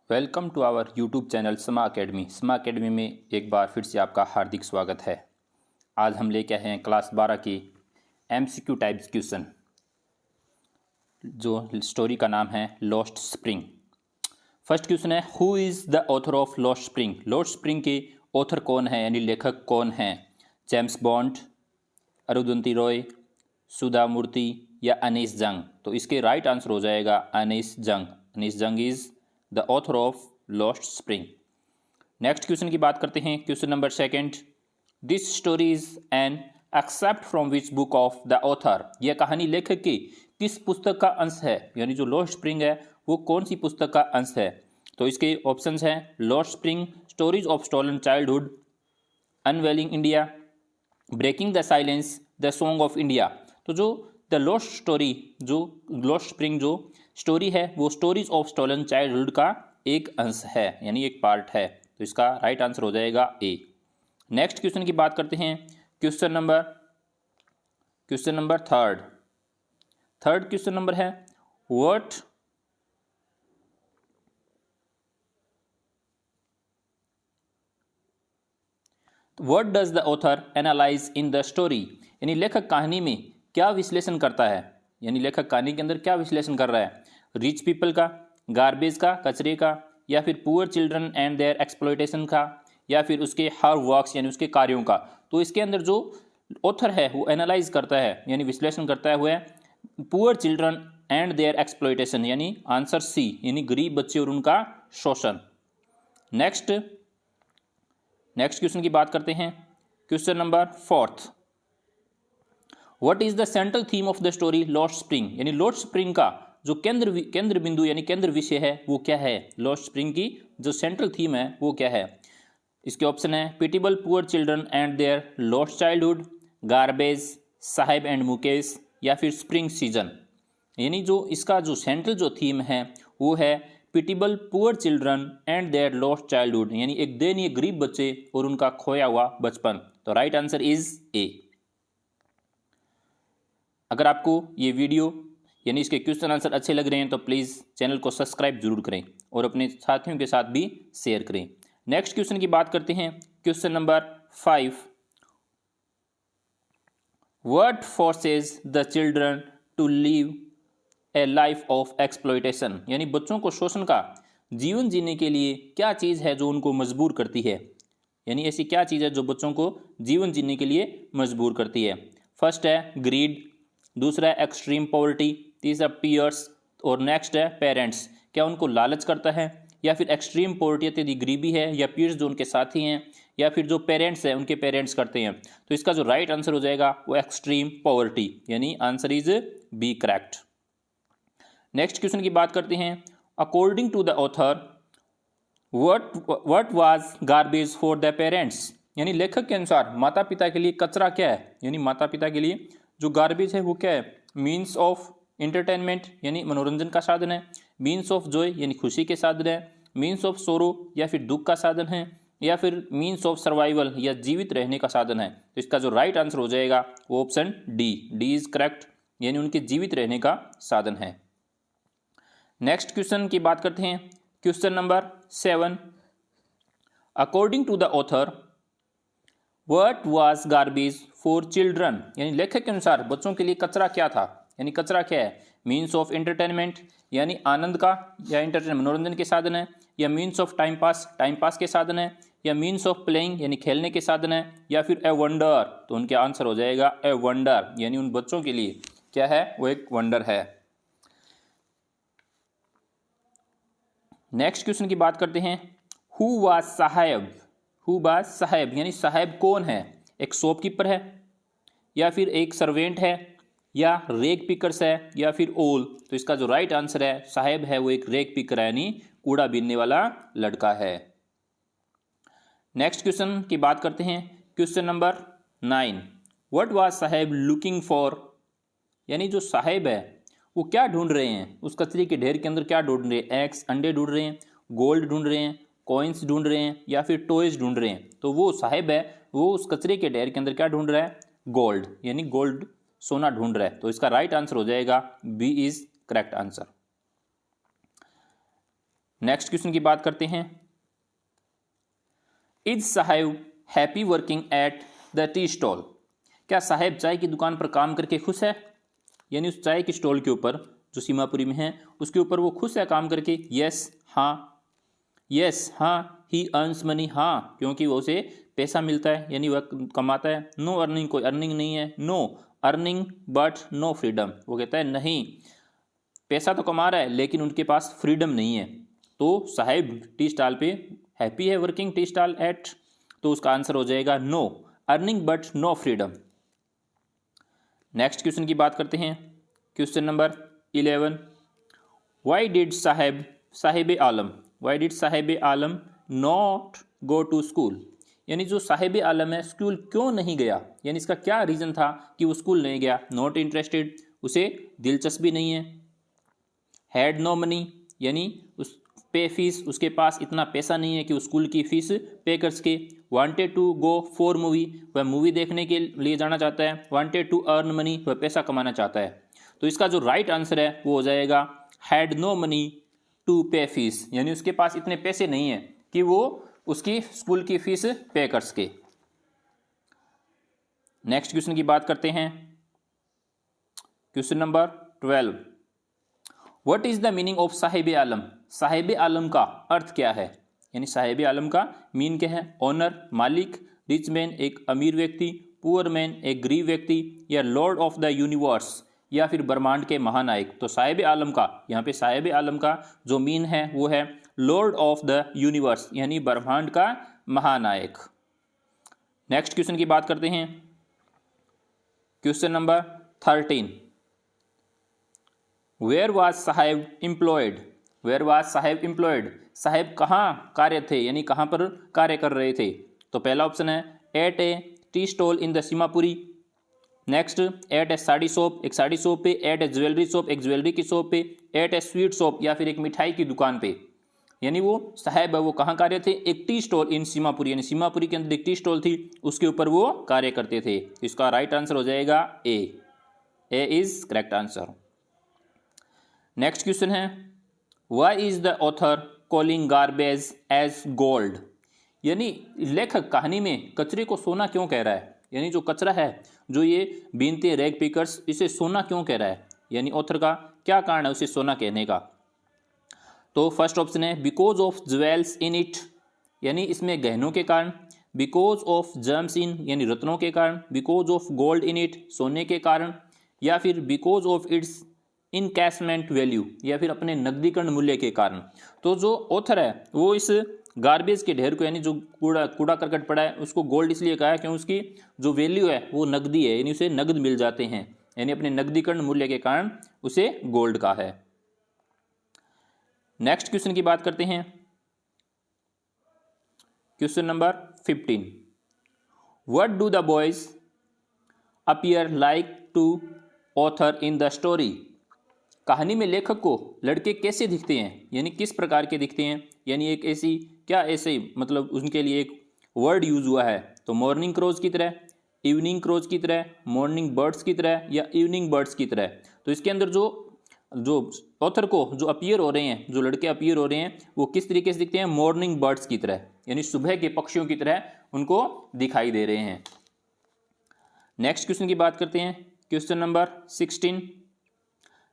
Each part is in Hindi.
Welcome to our YouTube channel Sma Academy. Sma Academy में एक बार फिर से आपका हार्दिक स्वागत है। आज हम लेके आए हैं क्लास 12 की MCQ टाइप्स क्वेश्चन, जो स्टोरी का नाम है लॉस्ट स्प्रिंग। फर्स्ट क्वेश्चन है, who is the author of Lost spring. Lost spring के ऑथर कौन है, यानी लेखक कौन है? जेम्स बॉन्ड, अरुंधति रॉय, सुधा मूर्ति या अनीस जंग। तो इसके राइट आंसर हो जाएगा Anees Jung. Anees Jung is the author of Lost Spring. Next question की बात करते हैं। Question number second, this story is an excerpt from which book of the author. यह कहानी लेखक की किस पुस्तक का अंश है, यानी जो लॉस्ट स्प्रिंग है वो कौन सी पुस्तक का अंश है? तो इसके ऑप्शंस हैं Lost Spring, Stories of Stolen Childhood, Unveiling India, Breaking the Silence, The Song of India. तो जो द लॉस्ट स्टोरी, जो लॉस्ट स्प्रिंग जो स्टोरी है वो स्टोरीज ऑफ स्टोलन चाइल्डहुड का एक अंश है, यानी एक पार्ट है। तो इसका राइट आंसर हो जाएगा ए। नेक्स्ट क्वेश्चन की बात करते हैं। Question number third question number है, what does the author analyse in the story. यानी लेखक कहानी में क्या विश्लेषण करता है, यानी लेखक कहानी के अंदर क्या विश्लेषण कर रहा है? रिच पीपल का, गार्बेज का, कचरे का, या फिर poor children and their exploitation का, या फिर उसके हर वर्क्स यानी उसके कार्यों का। तो इसके अंदर जो ऑथर है वो एनालाइज करता है, यानी विश्लेषण करता है, वो है poor children and their exploitation, यानी आंसर सी, यानी गरीब बच्चे और उनका शोषण। नेक्स्ट क्वेश्चन की बात करते हैं। Question number fourth, what is the central theme of the story lost spring. यानी लॉस्ट स्प्रिंग का जो केंद्र बिंदु यानी केंद्र विषय है वो क्या है? लॉस्ट स्प्रिंग की जो सेंट्रल थीम है वो क्या है? इसके ऑप्शन है pitiable poor children and their lost childhood, garbage, Saheb and Mukesh, या फिर स्प्रिंग सीजन। यानी जो इसका जो सेंट्रल जो थीम है वो है pitiable poor children and their lost childhood, यानी एक दयनीय गरीब बच्चे और उनका खोया हुआ बचपन। तो राइट आंसर इज ए। अगर आपको ये वीडियो यानी इसके क्वेश्चन आंसर अच्छे लग रहे हैं तो प्लीज़ चैनल को सब्सक्राइब जरूर करें और अपने साथियों के साथ भी शेयर करें। नेक्स्ट क्वेश्चन की बात करते हैं। Question number 5, what forces the children to live a life of exploitation. यानी बच्चों को शोषण का जीवन जीने के लिए क्या चीज़ है जो उनको मजबूर करती है, यानी ऐसी क्या चीज़ है जो बच्चों को जीवन जीने के लिए मजबूर करती है? फर्स्ट है ग्रीड, दूसरा है एक्सट्रीम पॉवर्टी, तीसरा पीयर्स, और नेक्स्ट है पेरेंट्स। क्या उनको लालच करता है, या फिर एक्सट्रीम पॉवर्टी यदि गरीबी है, या पीयर्स जो उनके साथी हैं, या फिर जो पेरेंट्स हैं उनके पेरेंट्स करते हैं। तो इसका जो राइट आंसर हो जाएगा वो एक्सट्रीम पॉवर्टी, यानी answer is B correct. Next question की बात करते हैं। According to the author what was garbage for the parents. यानी लेखक के अनुसार माता पिता के लिए कचरा क्या है, यानी माता पिता के लिए जो गार्बेज है वो क्या है? मीन्स ऑफ एंटरटेनमेंट, यानी मनोरंजन का साधन है, मीन्स ऑफ जॉय यानी खुशी के साधन है, मीन्स ऑफ सोरो या फिर दुख का साधन है, या फिर मीन्स ऑफ सर्वाइवल या जीवित रहने का साधन है। तो इसका जो राइट आंसर हो जाएगा वो ऑप्शन डी इज करेक्ट, यानी उनके जीवित रहने का साधन है। नेक्स्ट क्वेश्चन की बात करते हैं। Question number 7, according to the author what was garbage for children. यानी लेखक के अनुसार बच्चों के लिए कचरा क्या था, यानी कचरा क्या है? मीन्स ऑफ एंटरटेनमेंट, यानी आनंद का या एंटरटेन मनोरंजन के साधन है, या मीन्स ऑफ टाइम पास के साधन है, या मीन्स ऑफ प्लेइंग यानी खेलने के साधन है, या फिर ए वंडर। तो उनके आंसर हो जाएगा ए वंडर, यानी उन बच्चों के लिए क्या है? वो एक वंडर है। नेक्स्ट क्वेश्चन की बात करते हैं। हु वाज साहेब, यानी साहेब कौन है? एक शॉपकीपर है, या फिर एक सर्वेंट है, या रेक पिकर्स है, या फिर ओल। तो इसका जो राइट आंसर है साहेब है वो एक रेक पिकर है, यानी कूड़ा बीनने वाला लड़का है। नेक्स्ट क्वेश्चन की बात करते हैं। Question number 9, what was Saheb looking for. यानी जो साहेब है वो क्या ढूंढ रहे हैं? उस कचरे के ढेर के अंदर क्या ढूंढ रहे हैं? एग्स अंडे ढूंढ रहे हैं, गोल्ड ढूंढ रहे हैं, कॉइन्स ढूंढ रहे हैं, या फिर टॉयज ढूंढ रहे हैं? तो वो साहेब है वो उस कचरे के ढेर के अंदर क्या ढूंढ रहा है? गोल्ड, यानी गोल्ड सोना ढूंढ रहा है। तो इसका राइट आंसर हो जाएगा B is correct answer. Next question की बात करते हैं। Is Saheb happy working at the tea stall? क्या साहेब चाय की दुकान पर काम करके खुश है? यानी उस चाय की स्टॉल के ऊपर जो सीमापुरी में है उसके ऊपर वो खुश है काम करके। यस हाँ, यस हाँ, ही अर्न्स मनी, हाँ क्योंकि वो उसे पैसा मिलता है यानी वह कमाता है। नो अर्निंग, कोई अर्निंग नहीं है। No earning but no freedom, वो कहता है नहीं पैसा तो कमा रहा है लेकिन उनके पास फ्रीडम नहीं है। तो साहेब टी स्टॉल पे हैप्पी है वर्किंग टी स्टॉल एट, तो उसका आंसर हो जाएगा no earning but no freedom. Next question की बात करते हैं। Question number 11, why did Saheb Alam not go to school? यानी जो साहेब आलम है स्कूल क्यों नहीं गया, यानी इसका क्या रीज़न था कि वो स्कूल नहीं गया। नॉट इंटरेस्टेड, उसे दिलचस्पी नहीं है। हैड नो मनी, यानी उस पे फीस, उसके पास इतना पैसा नहीं है कि उस स्कूल की फीस पे कर सके। Wanted to go for movie, वह मूवी देखने के लिए जाना चाहता है। वांटेड टू अर्न मनी, वह पैसा कमाना चाहता है। तो इसका जो राइट आंसर है वो हो जाएगा हैड नो मनी टू पे फीस, यानी उसके पास इतने पैसे नहीं है कि वो उसकी स्कूल की फीस पे कर सके। नेक्स्ट क्वेश्चन की बात करते हैं। Question number 12, what is the meaning of Sahib Alam? Sahib Alam का अर्थ क्या है? यानी साहिब आलम का मीन क्या है? ऑनर, मालिक, रिच मैन एक अमीर व्यक्ति, पुअर मैन एक गरीब व्यक्ति, या लॉर्ड ऑफ द यूनिवर्स या फिर ब्रह्मांड के महानायक। तो साहिब आलम का, यहाँ पे साहिब आलम का जो मीन है वो है लॉर्ड ऑफ द यूनिवर्स, यानी ब्रह्मांड का महानायक। नेक्स्ट क्वेश्चन की बात करते हैं। Question number 13, where was Saheb employed? Where was Saheb employed, Saheb कहाँ कार्य थे, यानी कहाँ पर कार्य कर रहे थे। तो पहला ऑप्शन है at a tea stall in the Seemapuri. Next at a sari shop, एक साड़ी शॉप पे। एट ए ज्वेलरी शॉप, एक ज्वेलरी की शॉप पे। एट ए स्वीट शॉप, या फिर एक मिठाई की दुकान पे। यानी वो साहेब है वो कहाँ कार्य थे? एक टी स्टॉल इन सीमापुरी, यानी सीमापुरी के अंदर एक टी स्टॉल थी उसके ऊपर वो कार्य करते थे। इसका राइट आंसर हो जाएगा A is correct answer. Next question है, why is the author calling garbage as gold? यानी लेखक कहानी में कचरे को सोना क्यों कह रहा है? यानी जो कचरा है, जो ये बीनते रैग पिकर्स, इसे सोना क्यों कह रहा है? यानी ऑथर का क्या कारण है उसे सोना कहने का? तो फर्स्ट ऑप्शन है because of jewels in it, यानी इसमें गहनों के कारण। बिकॉज ऑफ जम्स इन, यानी रत्नों के कारण। Because of gold in it, सोने के कारण। या फिर because of its encashment value, या फिर अपने नकदीकरण मूल्य के कारण। तो जो ऑथर है वो इस गार्बेज के ढेर को, यानी जो कूड़ा करकट पड़ा है, उसको गोल्ड इसलिए कहा है क्योंकि उसकी जो वैल्यू है वो नकदी है, यानी उसे नकद मिल जाते हैं, यानी अपने नकदीकरण मूल्य के कारण उसे गोल्ड का है। नेक्स्ट क्वेश्चन की बात करते हैं। Question number 15, what do the boys appear like to author in the story? कहानी में लेखक को लड़के कैसे दिखते हैं, यानी किस प्रकार के दिखते हैं? यानी एक ऐसी क्या ऐसे मतलब उनके लिए एक वर्ड यूज हुआ है। तो मॉर्निंग क्रोज की तरह, इवनिंग क्रोज की तरह, मॉर्निंग बर्ड्स की तरह, या इवनिंग बर्ड्स की तरह। तो इसके अंदर जो ऑथर को जो अपीयर हो रहे हैं, जो लड़के अपीयर हो रहे हैं, वो किस तरीके से दिखते हैं? मॉर्निंग बर्ड्स की तरह, यानी सुबह के पक्षियों की तरह उनको दिखाई दे रहे हैं। नेक्स्ट क्वेश्चन की बात करते हैं। Question number 16,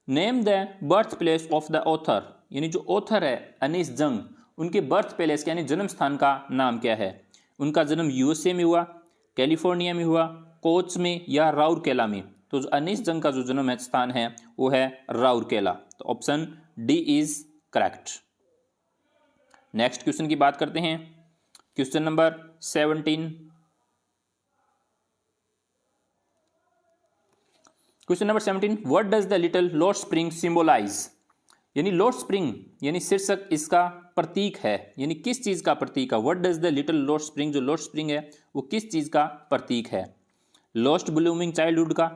name the birth place of the author? यानी जो ऑथर है अनीस जंग, उनके बर्थ प्लेस यानी जन्म स्थान का नाम क्या है? उनका जन्म यूएसए में हुआ, कैलिफोर्निया में हुआ, कोच में, या राउरकेला में? तो अनीस जंग का जो जन्म स्थान है वो है राउरकेला। तो option D is correct. Next question की बात करते हैं। Question number 17, question number 17, what does the little lost spring symbolise? यानी लोस्ट स्प्रिंग यानी शीर्षक इसका प्रतीक है, यानी किस चीज का प्रतीक है? What does the little lost spring, जो लोस्ट स्प्रिंग है वो किस चीज का प्रतीक है? लोस्ट ब्लूमिंग चाइल्डहुड का,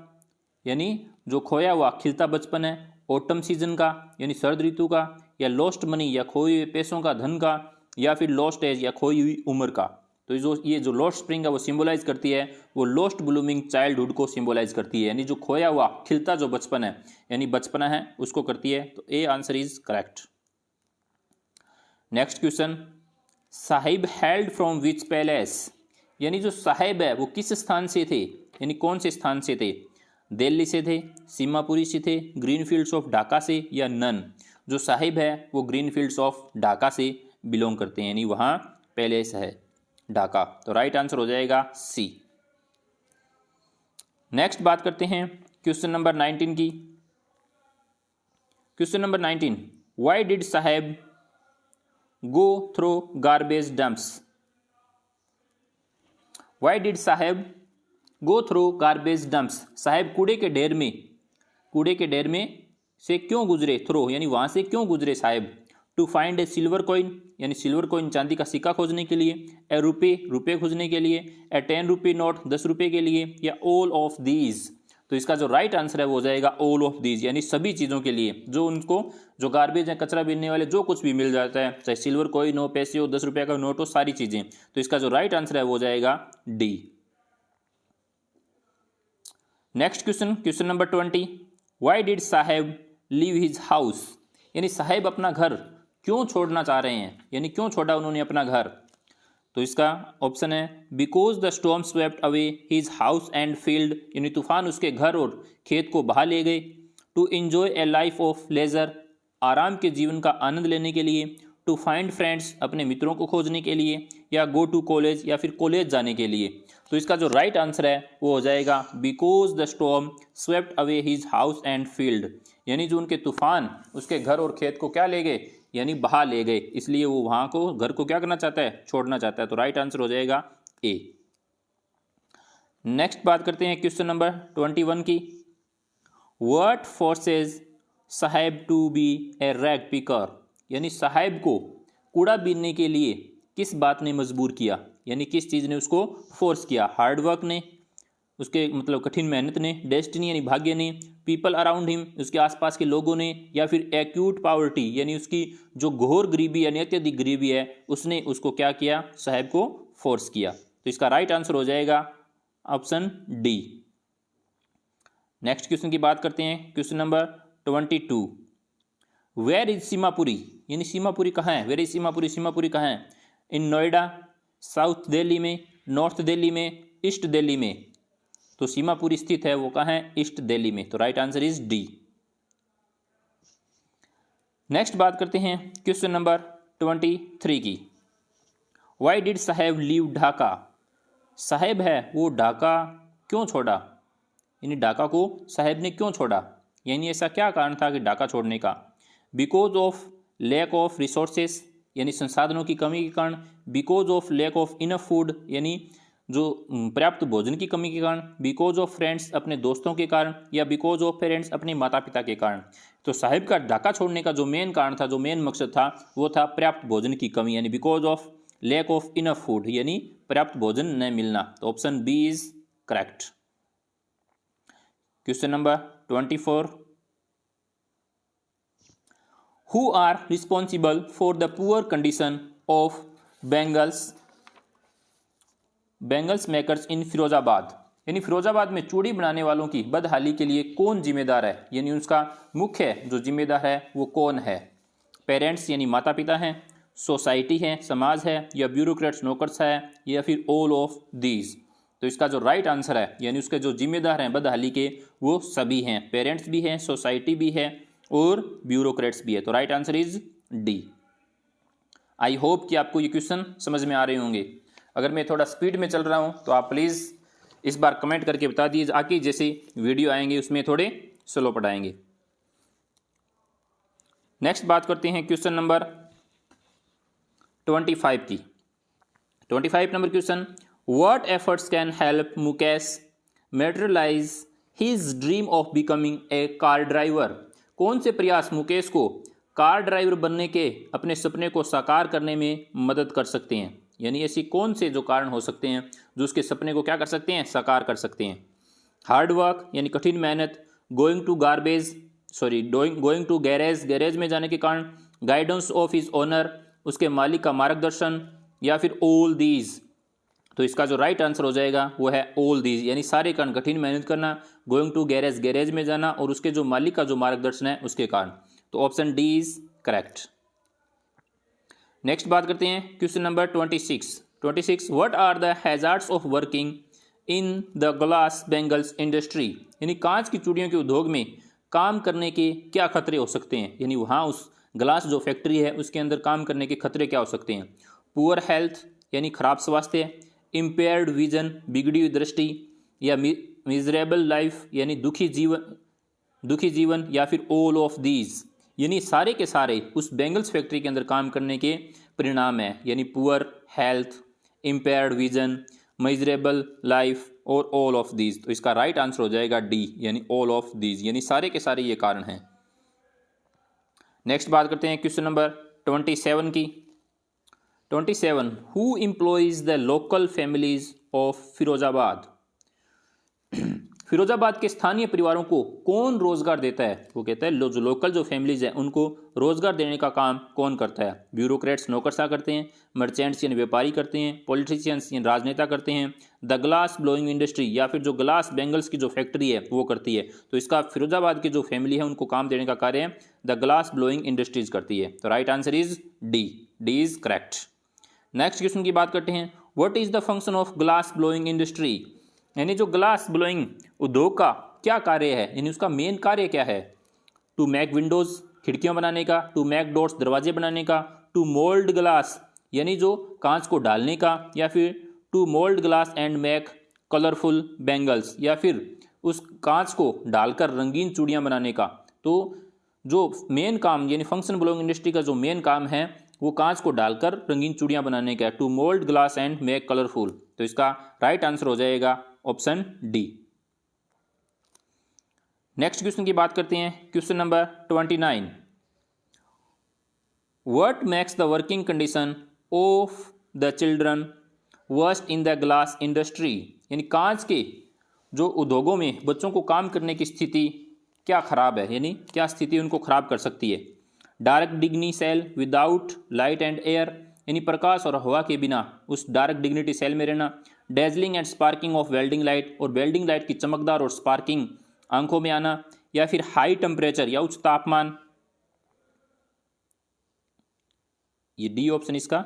यानी जो खोया हुआ खिलता बचपन है। ऑटम सीजन का, यानी सर्द ऋतु का। या लॉस्ट मनी, या खोए हुए पैसों का, धन का। या फिर लॉस्ट एज, या खोई हुई उम्र का। तो ये जो लॉस्ट स्प्रिंग है वो सिंबलाइज करती है, वो लॉस्ट ब्लूमिंग चाइल्डहुड को सिंबलाइज करती है, यानी जो खोया हुआ खिलता जो बचपन है, यानी बचपना है, उसको करती है। तो A answer is correct. Next question, Sahib held from which palace, यानी जो साहिब है वो किस स्थान से थे, यानी कौन से स्थान से थे, दिल्ली से थे, सीमापुरी से थे, ग्रीन फील्ड्स ऑफ ढाका से, या नन। जो साहिब है वो ग्रीन फील्ड्स ऑफ ढाका से बिलोंग करते हैं, यानी वहाँ पैलेस है ढाका। तो राइट आंसर हो जाएगा सी। नेक्स्ट बात करते हैं क्वेश्चन नंबर 19 की। Question number 19, why did Saheb go through garbage dumps, why did Saheb go through garbage dumps, Saheb कूड़े के ढेर में से क्यों गुजरे, थ्रो यानी वहां से क्यों गुजरे Saheb. To find a silver coin, यानी सिल्वर कॉइन चांदी का सिक्का खोजने के लिए, ए रुपये खोजने के लिए, ए 10 रुपये नोट 10 रुपये के लिए, या ऑल ऑफ दीज। तो इसका जो राइट आंसर है वो हो जाएगा ऑल ऑफ दीज, यानी सभी चीज़ों के लिए, जो उनको जो गार्बेज है कचरा बीनने वाले जो कुछ भी मिल जाता है, चाहे सिल्वर कॉइन हो, पैसे हो, 10 रुपये का नोट हो, सारी चीज़ें। तो इसका जो राइट आंसर है वो हो जाएगा D. Next question, question number 20, why did Saheb leave his house, यानी साहेब अपना घर क्यों छोड़ना चाह रहे हैं, यानी क्यों छोड़ा उन्होंने अपना घर। तो इसका ऑप्शन है because the storm swept away his house and field, यानी तूफान उसके घर और खेत को बहा ले गए। To enjoy a life of leisure, आराम के जीवन का आनंद लेने के लिए। टू फाइंड फ्रेंड्स, अपने मित्रों को खोजने के लिए, या गो टू कॉलेज, या फिर कॉलेज जाने के लिए। तो इसका जो राइट आंसर है वो हो जाएगा because the storm swept away his house and field, यानी जो उनके तूफान उसके घर और खेत को क्या ले गए, यानी बहा ले गए, इसलिए वो वहां को घर को क्या करना चाहता है, छोड़ना चाहता है। तो राइट आंसर हो जाएगा ए। नेक्स्ट बात करते हैं क्वेश्चन नंबर 21 की। What forces Saheb to be a rag picker, यानी साहेब को कूड़ा बीनने के लिए किस बात ने मजबूर किया, यानी किस चीज़ ने उसको फोर्स किया। हार्डवर्क ने, उसके मतलब कठिन मेहनत ने, डेस्टिनी यानी भाग्य ने, पीपल अराउंड हिम उसके आसपास के लोगों ने, या फिर एक्यूट पावर्टी यानी उसकी जो घोर गरीबी यानी अत्यधिक गरीबी है उसने उसको क्या किया, साहेब को फोर्स किया। तो इसका राइट आंसर हो जाएगा ऑप्शन डी। नेक्स्ट क्वेश्चन की बात करते हैं, question number 22, where is Seemapuri, यानी सीमापुरी कहाँ है, वेयर इज सीमापुरी, सीमापुरी कहाँ है। इन नोएडा, साउथ दिल्ली में, नॉर्थ दिल्ली में, ईस्ट दिल्ली में। तो सीमापुरी स्थित है वो कहाँ है, ईस्ट दिल्ली में। तो right answer is D. Next बात करते हैं क्वेश्चन नंबर 23 की। Why did Saheb leave Dhaka, Saheb है वो ढाका क्यों छोड़ा, यानी ढाका को साहेब ने क्यों छोड़ा, यानी ऐसा क्या कारण था कि ढाका छोड़ने का। Because of lack of resources, यानी संसाधनों की कमी के कारण। Because of lack of enough food, यानी जो पर्याप्त भोजन की कमी के कारण। बिकॉज ऑफ फ्रेंड्स, अपने दोस्तों के कारण, या बिकॉज ऑफ पेरेंट्स, अपने माता पिता के कारण। तो साहिब का ढाका छोड़ने का जो मेन कारण था, जो मेन मकसद था, वो था पर्याप्त भोजन की कमी, यानी because of lack of enough food, यानी पर्याप्त भोजन न मिलना। तो option B is correct. Question number 24, who are responsible for the poor condition of bangles makers in Firozabad, यानी फिरोजाबाद में चूड़ी बनाने वालों की बदहाली के लिए कौन जिम्मेदार है, यानी उसका मुख्य जो जिम्मेदार है वो कौन है। पेरेंट्स यानी माता पिता हैं, सोसाइटी है, समाज है, या ब्यूरोक्रेट्स नौकर्स है, या फिर ऑल ऑफ दीज। तो इसका जो राइट आंसर है, यानी उसके जो जिम्मेदार हैं बदहाली के, वो सभी हैं, पेरेंट्स भी हैं, सोसाइटी भी है, और ब्यूरोक्रेट्स भी है। तो right answer is D. I hope कि आपको ये क्वेश्चन समझ में आ रहे होंगे। अगर मैं थोड़ा स्पीड में चल रहा हूँ तो आप प्लीज़ इस बार कमेंट करके बता दीजिए, आगे जैसे वीडियो आएंगे उसमें थोड़े स्लो पढ़ाएंगे। नेक्स्ट बात करते हैं क्वेश्चन नंबर 25 की। 25 number question, what efforts can help Mukesh materialise his dream of becoming a car driver, कौन से प्रयास मुकेश को कार ड्राइवर बनने के अपने सपने को साकार करने में मदद कर सकते हैं, यानी ऐसी कौन से जो कारण हो सकते हैं जो उसके सपने को क्या कर सकते हैं, साकार कर सकते हैं। हार्डवर्क यानी कठिन मेहनत, गोइंग टू गैरेज में जाने के कारण, गाइडेंस ऑफ हिज ओनर, उसके मालिक का मार्गदर्शन, या फिर ऑल दीज। तो इसका जो राइट आंसर हो जाएगा वो है ऑल दीज, यानी सारे कारण, कठिन मेहनत करना, गोइंग टू गैरेज में जाना, और उसके जो मालिक का जो मार्गदर्शन है उसके कारण। तो option D is correct. Next बात करते हैं question number 26 what are the hazards of working in the glass bangles industry, यानी कांच की चूड़ियों के उद्योग में काम करने के क्या खतरे हो सकते हैं, यानी वहाँ उस ग्लास जो फैक्ट्री है उसके अंदर काम करने के खतरे क्या हो सकते हैं। पुअर हेल्थ यानी खराब स्वास्थ्य, इम्पेयर्ड विजन बिगड़ी हुई दृष्टि, या मिजरेबल लाइफ यानी दुखी जीवन, या फिर ऑल ऑफ दीज यानी सारे के सारे उस बैंगल्स फैक्ट्री के अंदर काम करने के परिणाम है, यानी poor health, impaired vision, miserable life और ऑल ऑफ दीज। तो इसका राइट आंसर हो जाएगा डी, यानी ऑल ऑफ दीज, यानी सारे के सारे ये कारण हैं। नेक्स्ट बात करते हैं क्वेश्चन नंबर 27 की। 27 who employees the local families of Firozabad, Firozabad के स्थानीय परिवारों को कौन रोजगार देता है। वो कहता है जो लोकल जो फैमिलीज है उनको रोजगार देने का काम कौन करता है। ब्यूरोक्रेट्स नौकरशाह करते हैं, मर्चेंट्स यानी व्यापारी करते हैं, पॉलिटिशियंस यानी राजनेता करते हैं, द ग्लास ब्लोइंग इंडस्ट्री या फिर जो ग्लास बैंगल्स की जो फैक्ट्री है वो करती है। तो इसका फिरोजाबाद की जो फैमिली है उनको काम देने का कार्य द ग्लास ब्लोइंग इंडस्ट्रीज करती है। तो right answer is D, D is correct. Next question की बात करते हैं what is the function of glass blowing industry, यानी जो ग्लास ब्लोइंग उद्योग का क्या कार्य है, यानी उसका मेन कार्य क्या है। टू मेक विंडोज खिड़कियां बनाने का, टू मेक डोर्स दरवाजे बनाने का, टू मोल्ड ग्लास यानी जो कांच को डालने का, या फिर to mould glass and make colourful bangles या फिर उस कांच को डालकर रंगीन चूड़ियां बनाने का। तो जो मेन काम यानी फंक्शन ब्लोइंग इंडस्ट्री का जो मेन काम है वो कांच को डालकर रंगीन चूड़ियां बनाने का, to mould glass and make colourful. तो इसका राइट आंसर हो जाएगा ऑप्शन डी। नेक्स्ट क्वेश्चन की बात करते हैं question number 29 what makes the working condition of the children worst in the glass industry, यानी कांच के जो उद्योगों में बच्चों को काम करने की स्थिति क्या खराब है, यानी क्या स्थिति उनको खराब कर सकती है। डार्क डिग्नी cell without light and air, यानी प्रकाश और हवा के बिना उस डार्क डिग्निटी सेल में रहना, dazzling and sparking of welding light और वेल्डिंग लाइट की चमकदार और स्पार्किंग आंखों में आना, या फिर हाई टेम्परेचर या उच्च तापमान। ये डी ऑप्शन इसका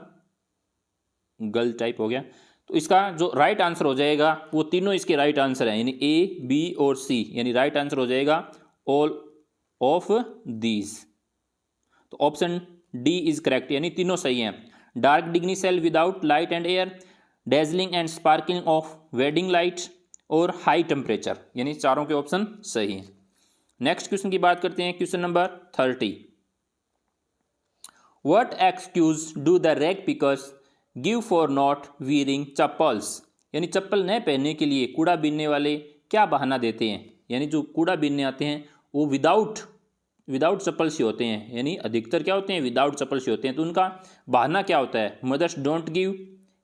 गलत टाइप हो गया। तो इसका जो राइट आंसर हो जाएगा वो तीनों इसके राइट आंसर है, यानी ए बी और सी, यानी राइट आंसर हो जाएगा ऑल ऑफ दीज। तो ऑप्शन डी इज करेक्ट, यानी तीनों सही हैं। डार्क डिग्नी cell without light and air, dazzling and sparking of wedding light और हाई टेम्परेचर, यानी चारों के ऑप्शन सही हैं। नेक्स्ट क्वेश्चन की बात करते हैं question number 30 what excuse do the rag pickers give for not wearing chappals, यानी चप्पल न पहनने के लिए कूड़ा बीनने वाले क्या बहाना देते हैं। यानी जो कूड़ा बीनने आते हैं वो विदाउट चप्पल से होते हैं, यानी अधिकतर क्या होते हैं विदाउट चप्पल से होते हैं। तो उनका बहाना क्या होता है। मदर्स डोंट गिव,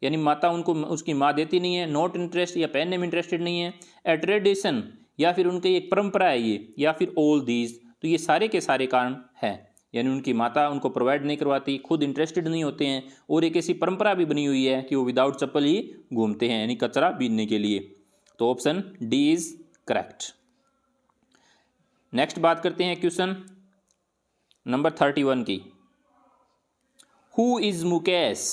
यानी माता उनको उसकी माँ देती नहीं है। नॉट इंटरेस्ट, या पहनने में इंटरेस्टेड नहीं है। ए ट्रेडिशन, या फिर उनकी एक परंपरा है ये, या फिर ऑल दीज। तो ये सारे के सारे कारण हैं, यानी उनकी माता उनको प्रोवाइड नहीं करवाती, खुद इंटरेस्टेड नहीं होते हैं, और एक ऐसी परंपरा भी बनी हुई है कि वो विदाउट चप्पल ही घूमते हैं, यानी कचरा बीनने के लिए। तो option D is correct. Next बात करते हैं क्वेश्चन नंबर 31 की। Who is Mukesh,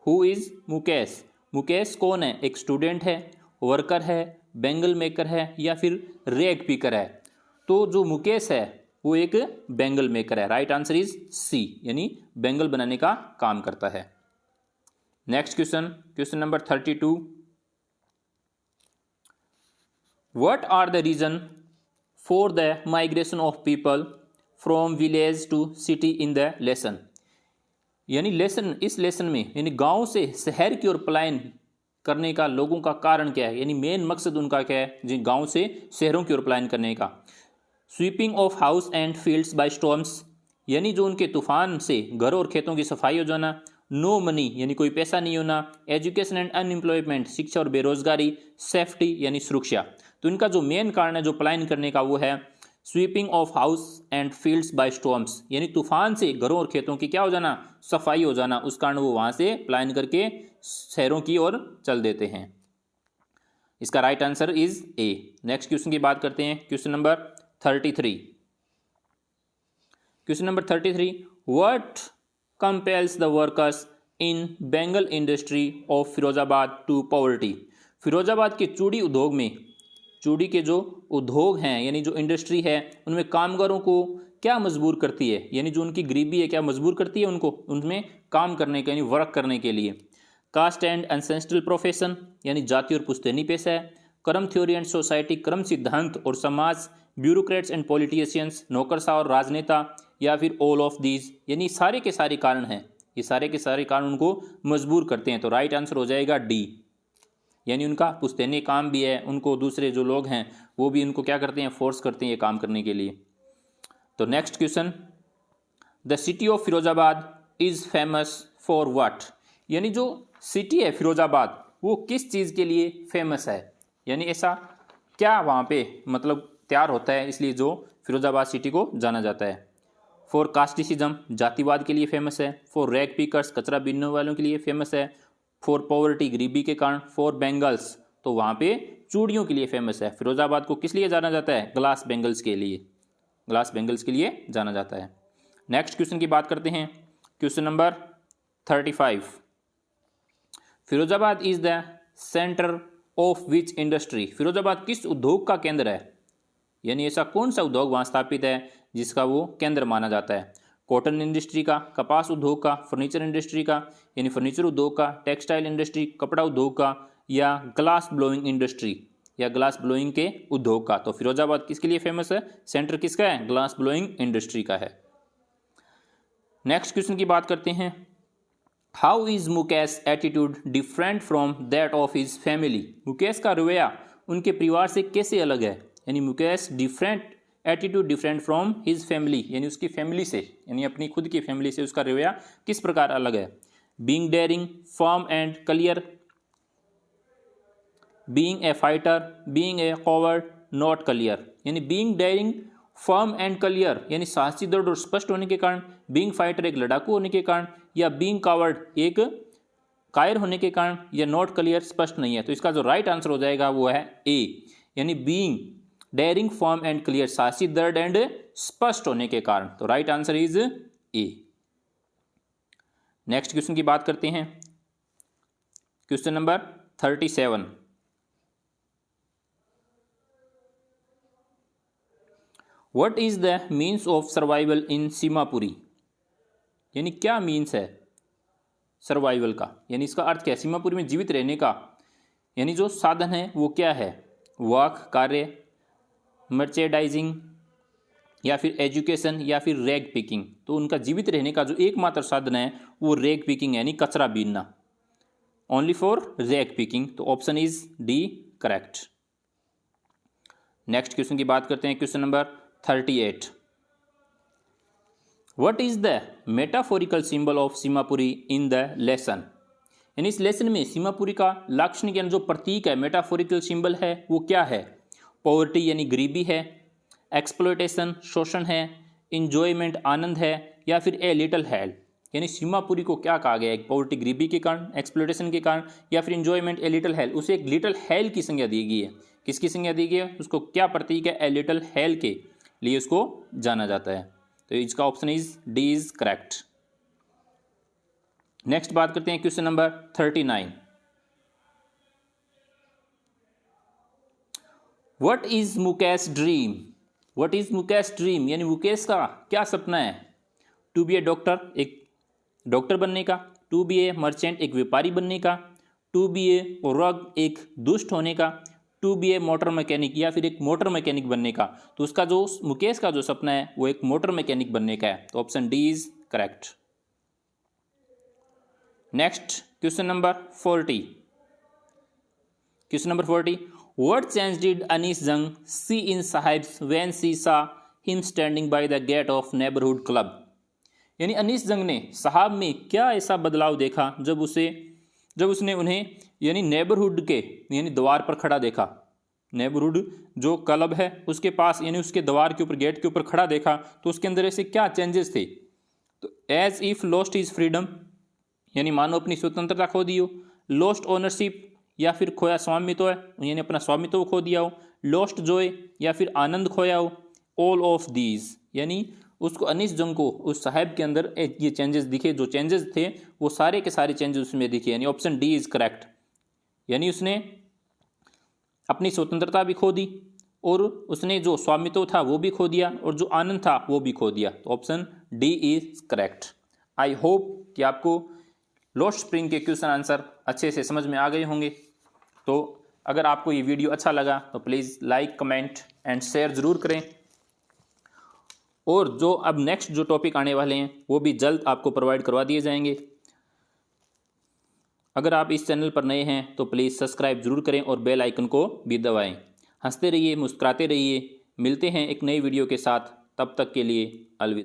who is Mukesh, Mukesh कौन है। एक स्टूडेंट है, वर्कर है, बैंगल मेकर है, या फिर रैग पिकर है। तो जो मुकेश है वो एक बैंगल मेकर है। राइट आंसर इज सी, यानी बैंगल बनाने का काम करता है। Next question, question number 32 what are the reason for the migration of people from village to city in the lesson, यानी लेसन इस लेसन में यानी गांव से शहर की ओर पलायन करने का लोगों का कारण क्या है, यानी मेन मकसद उनका क्या है जी गांव से शहरों की ओर पलायन करने का। Sweeping of house and fields by storms, यानी जो उनके तूफान से घर और खेतों की सफाई हो जाना। नो मनी, यानी कोई पैसा नहीं होना। एजुकेशन एंड अनएम्प्लॉयमेंट, शिक्षा और बेरोजगारी। सेफ्टी, यानी सुरक्षा। तो इनका जो मेन कारण है जो पलायन करने का वो है sweeping of house and fields by storms, यानी तूफान से घरों और खेतों की क्या हो जाना, सफाई हो जाना। उस कारण वो वहां से पलायन करके शहरों की ओर चल देते हैं। इसका right answer is A. Next question की बात करते हैं question number 33। Question number 33 what compels the workers in bangle industry of Firozabad to poverty. Firozabad के चूड़ी उद्योग में, चूड़ी के जो उद्योग हैं यानी जो इंडस्ट्री है, उनमें कामगारों को क्या मजबूर करती है, यानी जो उनकी गरीबी है क्या मजबूर करती है उनको उनमें काम करने के, यानी वर्क करने के लिए। कास्ट एंड एंसेस्ट्रल प्रोफेशन, यानी जाति और पुश्तैनी पेशा है। क्रम थ्योरी एंड सोसाइटी, क्रम सिद्धांत और समाज। ब्यूरोक्रेट्स एंड पॉलिटिशियंस, नौकरशाह और राजनेता, या फिर ऑल ऑफ दीज, यानी सारे के सारे कारण हैं, ये सारे के सारे कारण उनको मजबूर करते हैं। तो राइट आंसर हो जाएगा डी, यानी उनका पुश्तैनी काम भी है, उनको दूसरे जो लोग हैं वो भी उनको क्या करते हैं, फोर्स करते हैं ये काम करने के लिए। तो next question, the city of Firozabad is famous for what, यानी जो सिटी है फिरोजाबाद वो किस चीज़ के लिए फेमस है, यानी ऐसा क्या वहाँ पे मतलब तैयार होता है इसलिए जो फिरोजाबाद सिटी को जाना जाता है। फॉर कास्टिसिज्म, जातिवाद के लिए फेमस है। फॉर रैग पिकर्स, कचरा बीनने वालों के लिए फेमस है। फॉर पॉवर्टी, गरीबी के कारण। फॉर बेंगल्स, तो वहाँ पे चूड़ियों के लिए फेमस है। फिरोजाबाद को किस लिए जाना जाता है, ग्लास बेंगल्स के लिए, ग्लास बेंगल्स के लिए जाना जाता है। नेक्स्ट क्वेश्चन की बात करते हैं, question number 35। Firozabad is the centre of which industry, Firozabad किस उद्योग का केंद्र है, यानी ऐसा कौन सा उद्योग वहाँ स्थापित है जिसका वो केंद्र माना जाता है। कॉटन इंडस्ट्री का, कपास उद्योग का, फर्नीचर इंडस्ट्री का यानी फर्नीचर उद्योग का, टेक्सटाइल इंडस्ट्री कपड़ा उद्योग का, या ग्लास ब्लोइंग इंडस्ट्री या ग्लास ब्लोइंग के उद्योग का। तो फिरोजाबाद किसके लिए फेमस है, सेंटर किसका है, ग्लास ब्लोइंग इंडस्ट्री का है। नेक्स्ट क्वेश्चन की बात करते हैं, how is Mukesh attitude different from that of his family, Mukesh का रवैया उनके परिवार से कैसे अलग है, यानी Mukesh different attitude different from his family, यानी उसकी फैमिली से, यानी अपनी खुद की फैमिली से उसका रवैया किस प्रकार अलग है। Being daring, firm and clear, being a fighter, being a coward, not clear, यानी being daring, firm and clear यानी साहसी, दृढ़ और स्पष्ट होने के कारण, बीइंग फाइटर एक लड़ाकू होने के कारण, या बीइंग कॉवर्ड एक कायर होने के कारण, या नॉट क्लियर स्पष्ट नहीं है। तो इसका जो राइट आंसर हो जाएगा वो है ए, यानी being daring, firm and clear, साहसी, दृढ़ एंड स्पष्ट होने के कारण। तो right answer is A. Next question की बात करते हैं, question number 37। What is the means of survival in Seemapuri, यानी क्या मीन्स है सर्वाइवल का, यानी इसका अर्थ क्या है, सीमापुरी में जीवित रहने का यानी जो साधन है वो क्या है। वर्क, कार्य, मर्चेंडाइजिंग, या फिर एजुकेशन, या फिर रैग पिकिंग। तो उनका जीवित रहने का जो एकमात्र साधन है वो रैग पिकिंग यानी कचरा बीनना, ओनली फॉर रैग पिकिंग। तो option is D correct. Next question की बात करते हैं, question number 38। What is the metaphorical symbol of Seemapuri in the lesson, यानी इस लेसन में सीमापुरी का लाक्षणिक यानी जो प्रतीक है, मेटाफोरिकल सिंबल है वो क्या है। पॉवर्टी यानी गरीबी है, एक्सप्लॉयटेशन शोषण है, इंजॉयमेंट आनंद है, या फिर ए लिटिल हेल, यानी सीमापुरी को क्या कहा गया है, पॉवर्टी गरीबी के कारण, एक्सप्लॉयटेशन के कारण, या फिर इंजॉयमेंट ए लिटिल हेल, उसे एक लिटिल हेल की संज्ञा दी गई है। किसकी संज्ञा दी गई है, उसको क्या प्रतीक है, ए लिटिल हेल के लिए उसको जाना जाता है। तो इसका option is D is correct. Next बात करते हैं, question number 39। What is Mukesh dream, what is Mukesh dream, यानी मुकेश का क्या सपना है। टू बी ए डॉक्टर, एक डॉक्टर बनने का। टू बी ए मर्चेंट, एक व्यापारी बनने का। टू बी ए रग, एक दुष्ट होने का। To be a motor mechanic, या फिर एक मोटर मैकेनिक बनने का। तो उसका जो मुकेश का जो सपना है वो एक मोटर मैकेनिक बनने का है। तो option D is correct. Next question number 40। Question number 40, what change did Anees Jung see in Sahib's when she saw him standing by the gate of neighbourhood club, यानी अनीस जंग ने साहब में क्या ऐसा बदलाव देखा जब उसने उन्हें यानी नेबरहुड के यानी द्वार पर खड़ा देखा। नेबरहुड जो क्लब है उसके पास यानी उसके द्वार के ऊपर, गेट के ऊपर खड़ा देखा, तो उसके अंदर ऐसे क्या चेंजेस थे। तो as if lost his freedom, यानी मानो अपनी स्वतंत्रता खो दी हो। लॉस्ट ओनरशिप, या फिर खोया स्वामित्व है, यानी अपना स्वामित्व खो दिया हो। लॉस्ट जॉय, या फिर आनंद खोया हो। ऑल ऑफ दीज, यानी उसको अनीस जंग को उस साहब के अंदर ये चेंजेस दिखे, जो चेंजेस थे वो सारे के सारे चेंजेस उसमें दिखे, यानी ऑप्शन डी इज करेक्ट। यानी उसने अपनी स्वतंत्रता भी खो दी और उसने जो स्वामित्व था वो भी खो दिया और जो आनंद था वो भी खो दिया। तो option D is correct. I hope कि आपको लॉस्ट स्प्रिंग के क्वेश्चन आंसर अच्छे से समझ में आ गए होंगे। तो अगर आपको ये वीडियो अच्छा लगा तो please like, comment and share ज़रूर करें। और जो अब नेक्स्ट जो टॉपिक आने वाले हैं वो भी जल्द आपको प्रोवाइड करवा दिए जाएंगे। अगर आप इस चैनल पर नए हैं तो प्लीज़ सब्सक्राइब जरूर करें और बेल आइकन को भी दबाएं। हंसते रहिए, मुस्कुराते रहिए। मिलते हैं एक नई वीडियो के साथ, तब तक के लिए अलविदा।